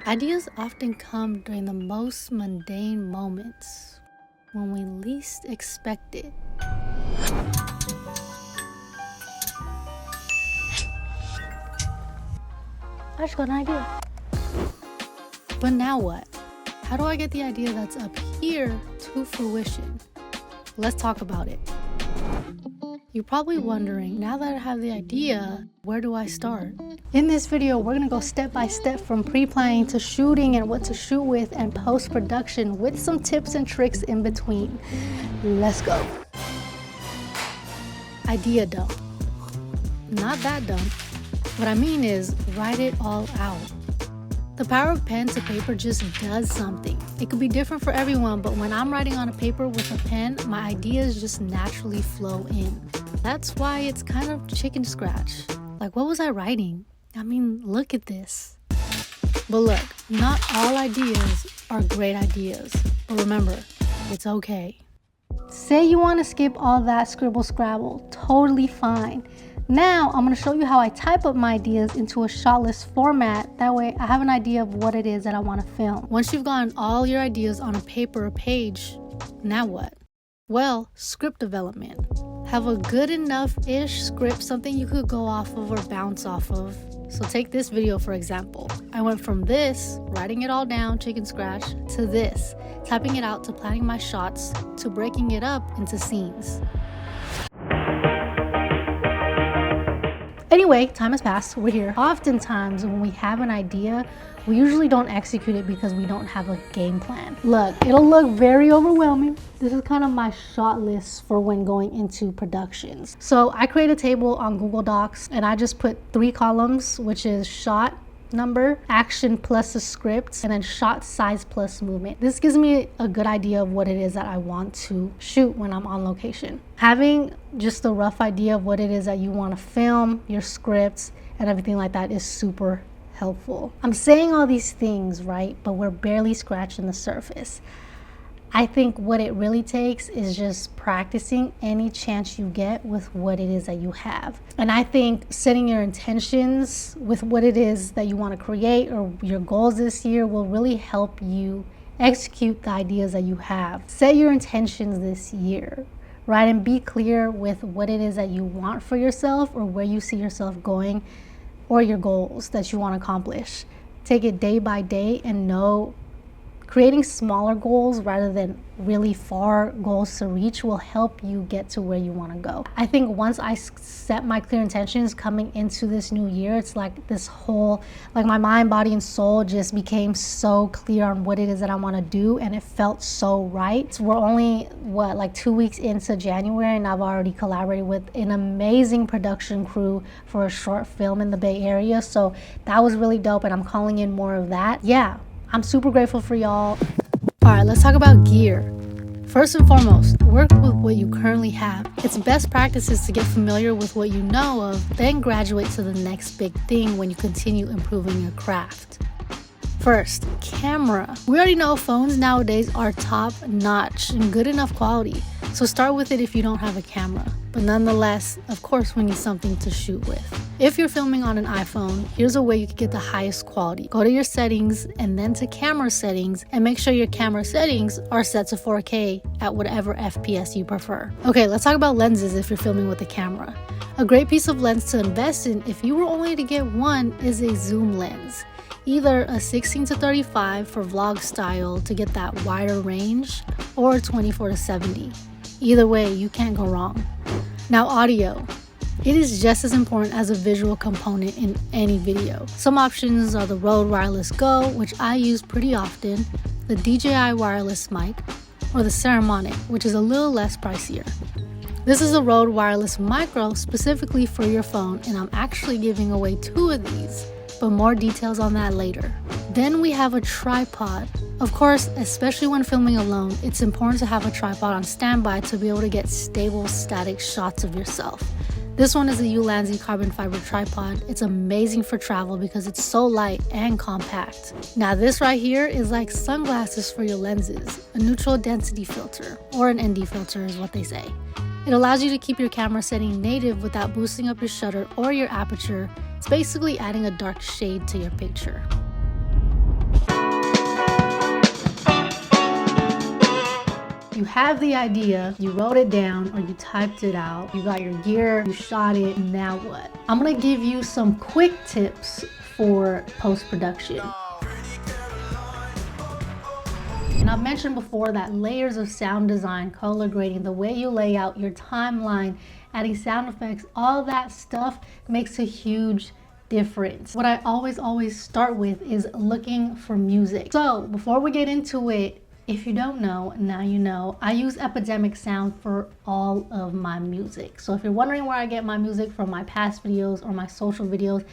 Ideas often come during the most mundane moments, when we least expect it. I just got an idea. But now what? How do I get the idea that's up here to fruition? Let's talk about it. You're probably wondering, now that I have the idea, where do I start? In this video, we're gonna go step by step from pre-planning to shooting and what to shoot with and post-production with some tips and tricks in between. Let's go. Idea dump. Not that dump. What I mean is, write it all out. The power of pen to paper just does something. It could be different for everyone, but when I'm writing on a paper with a pen, my ideas just naturally flow in. That's why it's kind of chicken scratch. Like, what was I writing? I mean, look at this. But look, not all ideas are great ideas. But remember, it's okay. Say you want to skip all that scribble scrabble, totally fine. Now I'm going to show you how I type up my ideas into a shot list format. That way I have an idea of what it is that I want to film. Once you've gotten all your ideas on a paper or page, now what? Well, script development. Have a good enough-ish script, something you could go off of or bounce off of. So take this video for example. I went from this, writing it all down, chicken scratch, to this, typing it out, to planning my shots, to breaking it up into scenes. Anyway, time has passed, we're here. Oftentimes when we have an idea, we usually don't execute it because we don't have a game plan. Look, it'll look very overwhelming. This is kind of my shot list for when going into productions. So I create a table on Google Docs and I just put 3 columns, which is shot number, action plus a script, and then shot size plus movement. This gives me a good idea of what it is that I want to shoot when I'm on location. Having just a rough idea of what it is that you want to film, your scripts, and everything like that is super helpful. I'm saying all these things, right? But we're barely scratching the surface. I think what it really takes is just practicing any chance you get with what it is that you have. And I think setting your intentions with what it is that you want to create or your goals this year will really help you execute the ideas that you have. Set your intentions this year, right? And be clear with what it is that you want for yourself or where you see yourself going or your goals that you want to accomplish. Take it day by day and know creating smaller goals rather than really far goals to reach will help you get to where you want to go. I think once I set my clear intentions coming into this new year, it's like this whole, like my mind, body, and soul just became so clear on what it is that I want to do, and it felt so right. So we're only, like 2 weeks into January, and I've already collaborated with an amazing production crew for a short film in the Bay Area. So that was really dope, and I'm calling in more of that. Yeah. I'm super grateful for y'all. All right, let's talk about gear. First and foremost, work with what you currently have. It's best practices to get familiar with what you know of, then graduate to the next big thing when you continue improving your craft. First, camera. We already know phones nowadays are top notch and good enough quality. So start with it if you don't have a camera. But nonetheless, of course, we need something to shoot with. If you're filming on an iPhone, here's a way you can get the highest quality. Go to your settings and then to camera settings and make sure your camera settings are set to 4K at whatever FPS you prefer. Okay, let's talk about lenses if you're filming with a camera. A great piece of lens to invest in if you were only to get one is a zoom lens. Either a 16-35 for vlog style to get that wider range or 24-70. Either way, you can't go wrong. Now audio. It is just as important as a visual component in any video. Some options are the Rode Wireless Go, which I use pretty often, the DJI wireless mic, or the Ceremonic, which is a little less pricier. This is a Rode Wireless Micro specifically for your phone, and I'm actually giving away 2 of these, but more details on that later. Then we have a tripod. Of course, especially when filming alone, it's important to have a tripod on standby to be able to get stable, static shots of yourself. This one is a Ulanzi carbon fiber tripod. It's amazing for travel because it's so light and compact. Now this right here is like sunglasses for your lenses, a neutral density filter, or an ND filter is what they say. It allows you to keep your camera setting native without boosting up your shutter or your aperture. It's basically adding a dark shade to your picture. You have the idea, you wrote it down or you typed it out, you got your gear, you shot it, now what? I'm gonna give you some quick tips for post-production. And I've mentioned before that layers of sound design, color grading, the way you lay out your timeline, adding sound effects, all that stuff makes a huge difference. What I always start with is looking for music. So before we get into it, if you don't know, now you know, I use Epidemic sound for all of my music. So if you're wondering where I get my music from, my past videos or my social videos,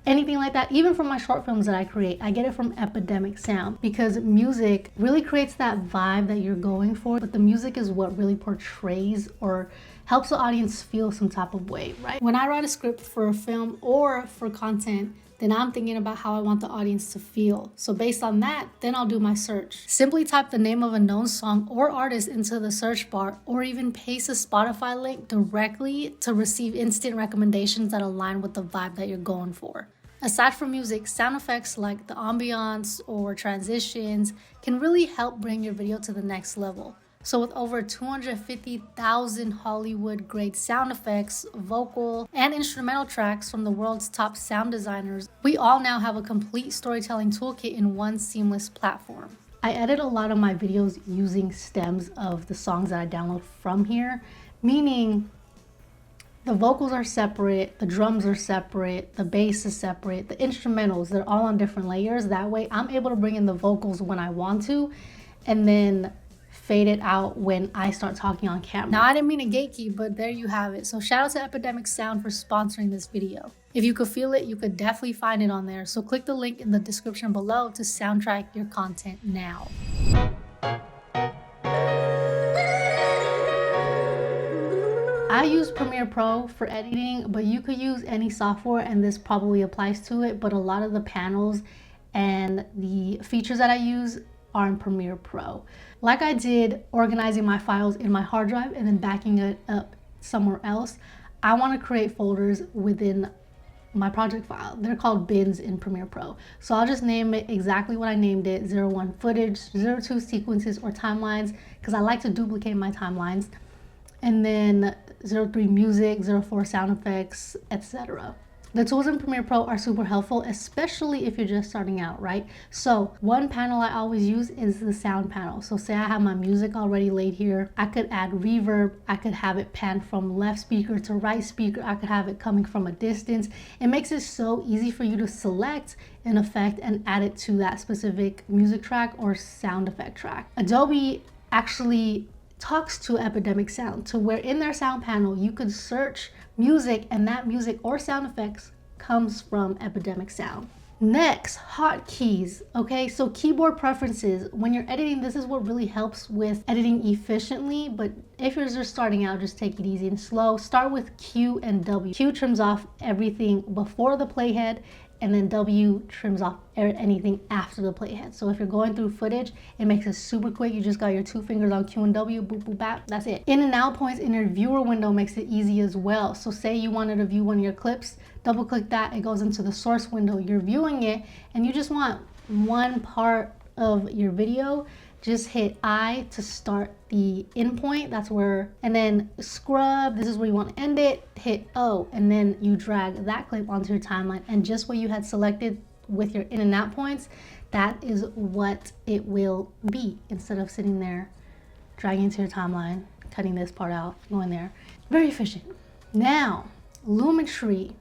anything like that, even from my short films that I create, I get it from Epidemic sound, because music really creates that vibe that you're going for, but the music is what really portrays or helps the audience feel some type of way, right? When I write a script for a film or for content, then I'm thinking about how I want the audience to feel. So based on that, then I'll do my search. Simply type the name of a known song or artist into the search bar, or even paste a Spotify link directly to receive instant recommendations that align with the vibe that you're going for. Aside from music, sound effects like the ambiance or transitions can really help bring your video to the next level. So with over 250,000 Hollywood-grade sound effects, vocal, and instrumental tracks from the world's top sound designers, we all now have a complete storytelling toolkit in one seamless platform. I edit a lot of my videos using stems of the songs that I download from here, meaning the vocals are separate, the drums are separate, the bass is separate, the instrumentals, they're all on different layers. That way I'm able to bring in the vocals when I want to, and then fade it out when I start talking on camera. Now, I didn't mean to gatekeep, but there you have it. So shout out to Epidemic Sound for sponsoring this video. If you could feel it, you could definitely find it on there. So click the link in the description below to soundtrack your content now. I use Premiere Pro for editing, but you could use any software, and this probably applies to it, but a lot of the panels and the features that I use are in Premiere Pro. Like I did organizing my files in my hard drive and then backing it up somewhere else, I want to create folders within my project file. They're called bins in Premiere Pro. So I'll just name it exactly what I named it: 01 footage, 02 sequences or timelines, because I like to duplicate my timelines, and then 03 music, 04 sound effects, etc. The tools in Premiere Pro are super helpful, especially if you're just starting out, right? So one panel I always use is the sound panel. So say I have my music already laid here. I could add reverb. I could have it pan from left speaker to right speaker. I could have it coming from a distance. It makes it so easy for you to select an effect and add it to that specific music track or sound effect track. Adobe actually talks to Epidemic Sound, to where in their sound panel you could search music, and that music or sound effects comes from Epidemic Sound. Next, hotkeys. Okay, so keyboard preferences. When you're editing, this is what really helps with editing efficiently, but if you're just starting out, just take it easy and slow. Start with Q and W. Q trims off everything before the playhead, and then W trims off anything after the playhead. So if you're going through footage, it makes it super quick. You just got your two fingers on Q and W, boop, boop, bap, that's it. In and out points in your viewer window makes it easy as well. So say you wanted to view one of your clips, double click that, it goes into the source window. You're viewing it and you just want one part of your video, just hit I to start the in point. That's where, and then scrub, this is where you want to end it, hit O, and then you drag that clip onto your timeline, and just what you had selected with your in and out points, that is what it will be, instead of sitting there dragging to your timeline, cutting this part out, going there. Very efficient. Now, Lumetri.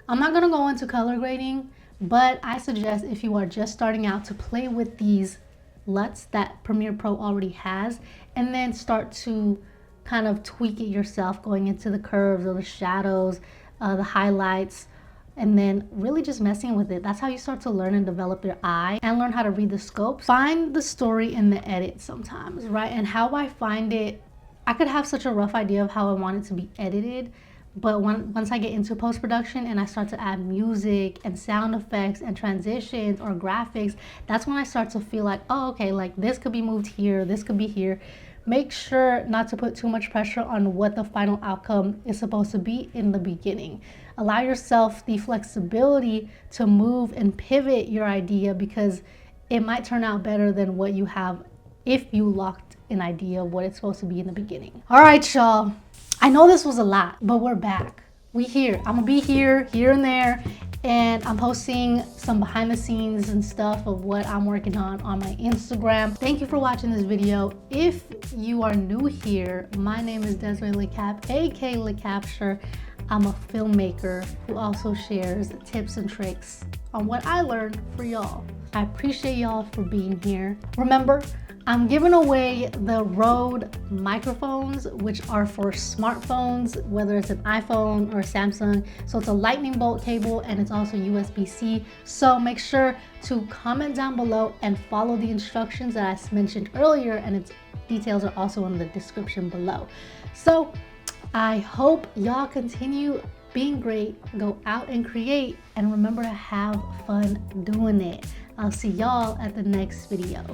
I'm not gonna go into color grading, but I suggest if you are just starting out to play with these LUTs that Premiere Pro already has, and then start to kind of tweak it yourself, going into the curves or the shadows, the highlights, and then really just messing with it. That's how you start to learn and develop your eye and learn how to read the scopes. Find the story in the edit sometimes, right? And how I find it, I could have such a rough idea of how I want it to be edited, but once I get into post-production and I start to add music and sound effects and transitions or graphics, that's when I start to feel like, oh, okay, like this could be moved here, this could be here. Make sure not to put too much pressure on what the final outcome is supposed to be in the beginning. Allow yourself the flexibility to move and pivot your idea, because it might turn out better than what you have if you locked an idea of what it's supposed to be in the beginning. All right, y'all. I know this was a lot, but we're back. We here. I'm gonna be here and there, and I'm posting some behind the scenes and stuff of what I'm working on my Instagram. Thank you for watching this video. If you are new here, my name is Desiree Lacap, aka Lacapture. I'm a filmmaker who also shares tips and tricks on what I learned for y'all. I appreciate y'all for being here. Remember, I'm giving away the Rode microphones, which are for smartphones, whether it's an iPhone or a Samsung. So it's a lightning bolt cable and it's also USB-C. So make sure to comment down below and follow the instructions that I mentioned earlier, and its details are also in the description below. So I hope y'all continue being great, go out and create, and remember to have fun doing it. I'll see y'all at the next video.